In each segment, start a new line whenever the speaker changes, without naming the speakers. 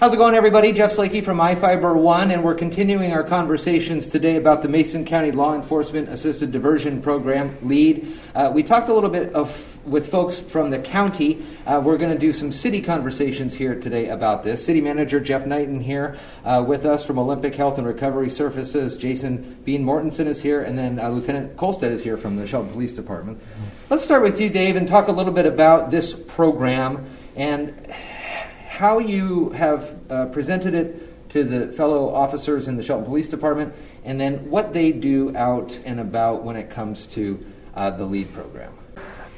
How's it going, everybody? Jeff Slakey from iFiber One, and we're continuing our conversations today about the Mason County Law Enforcement Assisted Diversion Program, LEAD. We talked a little bit with folks from the county. We're going to do some city conversations here today about this. City Manager Jeff Niten here with us from Olympic Health and Recovery Services. Jason Bean-Mortinson is here, and then Lieutenant Kostad is here from the Shelton Police Department. Let's start with you, Dave, and talk a little bit about this program and how you have presented it to the fellow officers in the Shelton Police Department, and then what they do out and about when it comes to the LEAD program.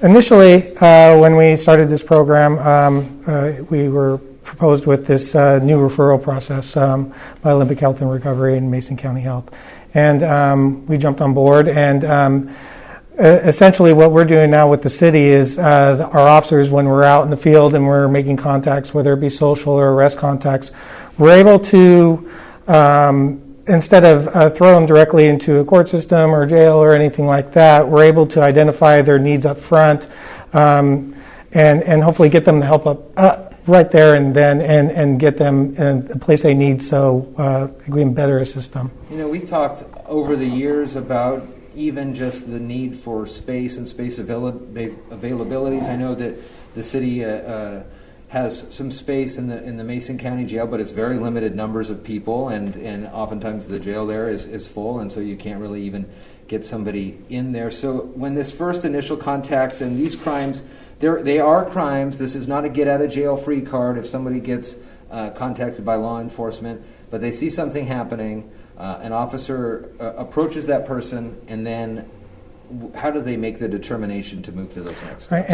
Initially, when we started this program, we were proposed with this new referral process by Olympic Health and Recovery and Mason County Health. And we jumped on board, and essentially what we're doing now with the city is our officers, when we're out in the field and we're making contacts, whether it be social or arrest contacts, we're able to, instead of throw them directly into a court system or jail or anything like that, we're able to identify their needs up front and hopefully get them the help up right there and then and get them in the place they need so we can better assist them.
You know, we talked over the years about even just the need for space and space availabilities. I know that the city has some space in the Mason County Jail, but it's very limited numbers of people, and oftentimes the jail there is full, and so you can't really even get somebody in there. So when this first initial contacts and these crimes, they are crimes. This is not a get-out-of-jail-free card if somebody gets contacted by law enforcement, but they see something happening. An officer approaches that person, and then how do they make the determination to move to those next steps?
Right,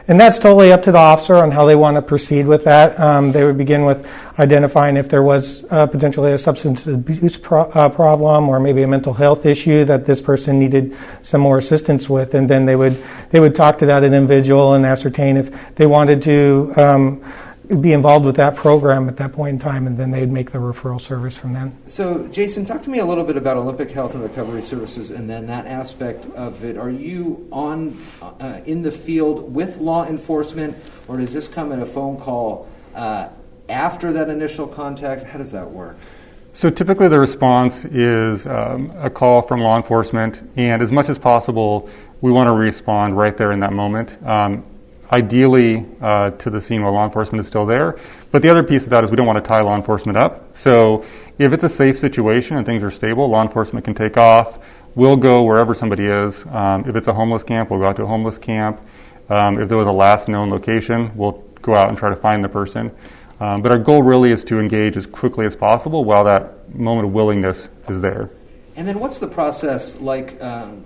and that's totally up to the officer on how they want to proceed with that. They would begin with identifying if there was potentially a substance abuse problem or maybe a mental health issue that this person needed some more assistance with, and then they would talk to that individual and ascertain if they wanted to be involved with that program at that point in time, and then they'd make the referral service from then.
So, Jason, talk to me a little bit about Olympic Health and Recovery Services and then that aspect of it. Are you in the field with law enforcement, or does this come at a phone call after that initial contact? How does that work?
So typically the response is a call from law enforcement, and as much as possible, we want to respond right there in that moment. Ideally to the scene while law enforcement is still there. But the other piece of that is we don't want to tie law enforcement up. So if it's a safe situation and things are stable, law enforcement can take off. We'll go wherever somebody is. If it's a homeless camp, we'll go out to a homeless camp. If there was a last known location, we'll go out and try to find the person. But our goal really is to engage as quickly as possible while that moment of willingness is there.
And then what's the process like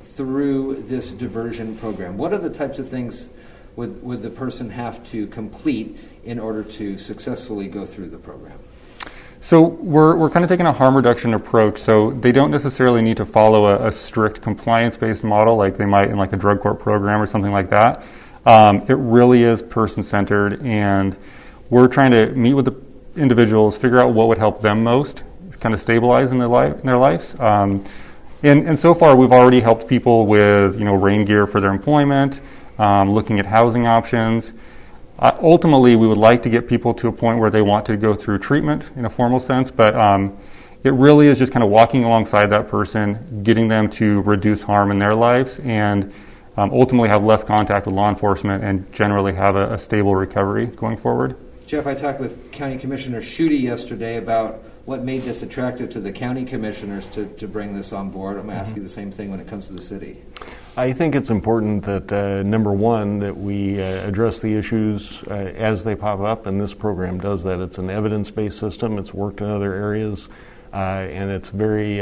through this diversion program? What are the types of things would the person have to complete in order to successfully go through the program?
So we're kind of taking a harm reduction approach. So they don't necessarily need to follow a strict compliance-based model like they might in like a drug court program or something like that. It really is person-centered, and we're trying to meet with the individuals, figure out what would help them most, kind of stabilize in their lives. And so far, we've already helped people with rain gear for their employment. Looking at housing options. Ultimately, we would like to get people to a point where they want to go through treatment in a formal sense, but it really is just kind of walking alongside that person, getting them to reduce harm in their lives, and ultimately have less contact with law enforcement and generally have a stable recovery going forward.
Jeff, I talked with County Commissioner Schutte yesterday about what made this attractive to the county commissioners to bring this on board. I'm going to ask you the same thing when it comes to the city.
I think it's important that, number one, that we address the issues as they pop up, and this program does that. It's an evidence-based system. It's worked in other areas, and it's very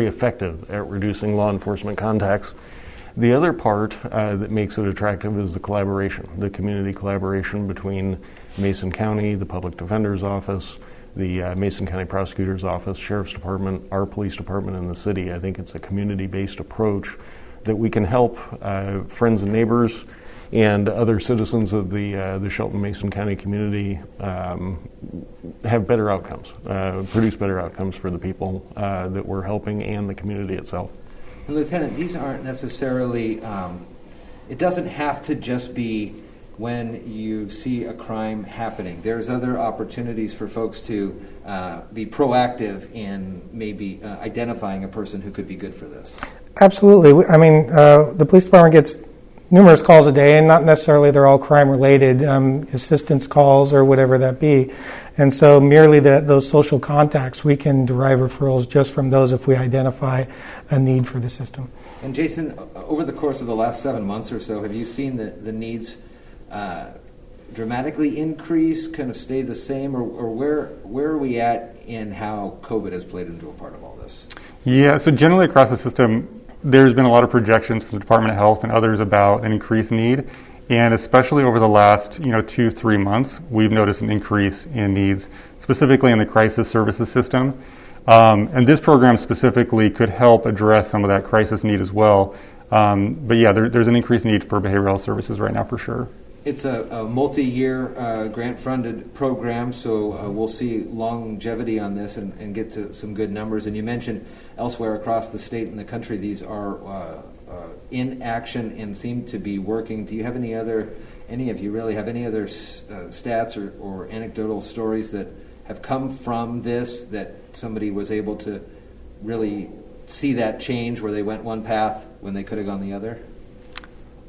effective at reducing law enforcement contacts. The other part that makes it attractive is the collaboration, the community collaboration between Mason County, the Public Defender's Office, the Mason County Prosecutors Office, Sheriff's Department, our police department, and the city. I think it's a community-based approach that we can help friends and neighbors and other citizens of the Shelton Mason County community have better outcomes, produce better outcomes for the people that we're helping and the community itself.
And Lieutenant, these aren't necessarily, it doesn't have to just be when you see a crime happening. There's other opportunities for folks to be proactive in maybe identifying a person who could be good for this.
Absolutely. I mean, the police department gets numerous calls a day, and not necessarily they're all crime-related, assistance calls or whatever that be. And so merely those social contacts, we can derive referrals just from those if we identify a need for the system.
And Jason, over the course of the last 7 months or so, have you seen the needs dramatically increase, kind of stay the same, or where are we at in how COVID has played into a part of all this?
Yeah, so generally across the system, there's been a lot of projections from the Department of Health and others about an increased need, and especially over the last 2-3 months, we've noticed an increase in needs, specifically in the crisis services system. And this program specifically could help address some of that crisis need as well. But yeah, there's an increased need for behavioral health services right now for sure.
It's a multi-year grant-funded program, so we'll see longevity on this and get to some good numbers. And you mentioned elsewhere across the state and the country, these are in action and seem to be working. Do you have any of you really have any other stats or anecdotal stories that have come from this, that somebody was able to really see that change where they went one path when they could have gone the other?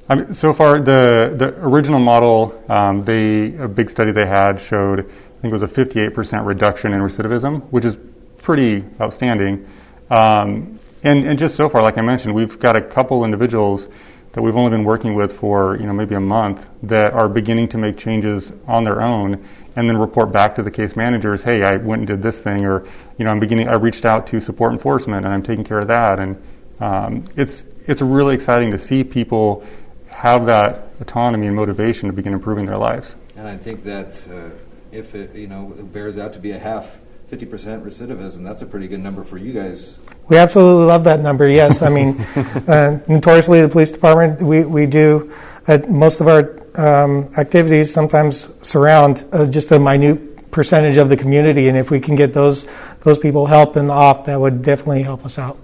I mean, so far, the original model, a big study they had showed, I think it was a 58% reduction in recidivism, which is pretty outstanding. And just so far, like I mentioned, we've got a couple individuals that we've only been working with for maybe a month that are beginning to make changes on their own, and then report back to the case managers, hey, I went and did this thing, or I reached out to support enforcement and I'm taking care of that. And it's really exciting to see people have that autonomy and motivation to begin improving their lives.
And I think that if it bears out to be 50% recidivism, that's a pretty good number for you guys.
We absolutely love that number, yes. I mean, notoriously the police department, we do, most of our activities sometimes surround just a minute percentage of the community, and if we can get those people help and off, that would definitely help us out.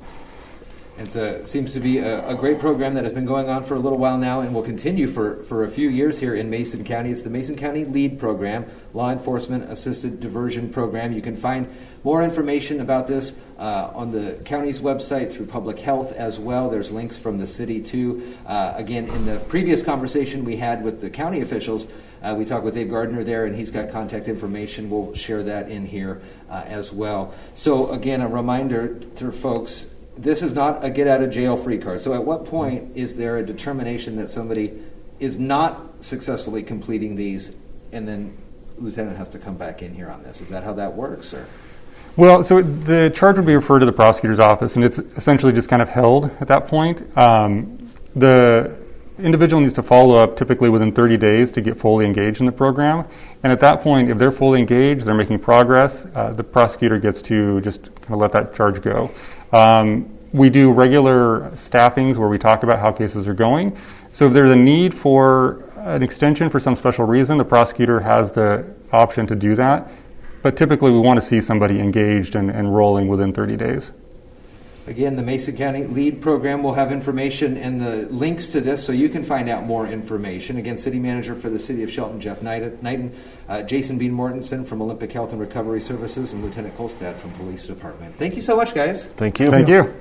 It seems to be a great program that has been going on for a little while now and will continue for a few years here in Mason County. It's the Mason County LEAD program, Law Enforcement Assisted Diversion program. You can find more information about this on the county's website through public health as well. There's links from the city too. Again, in the previous conversation we had with the county officials, we talked with Dave Gardner there, and he's got contact information. We'll share that in here as well. So again, a reminder to folks, this is not a get-out-of-jail-free card. So at what point is there a determination that somebody is not successfully completing these, and then Lieutenant has to come back in here on this? Is that how that works? Or?
Well, so the charge would be referred to the prosecutor's office, and it's essentially just kind of held at that point. The individual needs to follow up typically within 30 days to get fully engaged in the program. And at that point, if they're fully engaged, they're making progress, the prosecutor gets to just kind of let that charge go. We do regular staffings where we talk about how cases are going. So if there's a need for an extension for some special reason, the prosecutor has the option to do that. But typically we want to see somebody engaged and rolling within 30 days.
Again, the Mason County LEAD program will have information and the links to this so you can find out more information. Again, City Manager for the City of Shelton, Jeff Niten, Jason Bean-Mortinson from Olympic Health and Recovery Services, and Lieutenant Kostad from Police Department. Thank you so much, guys.
Thank you.
Thank you.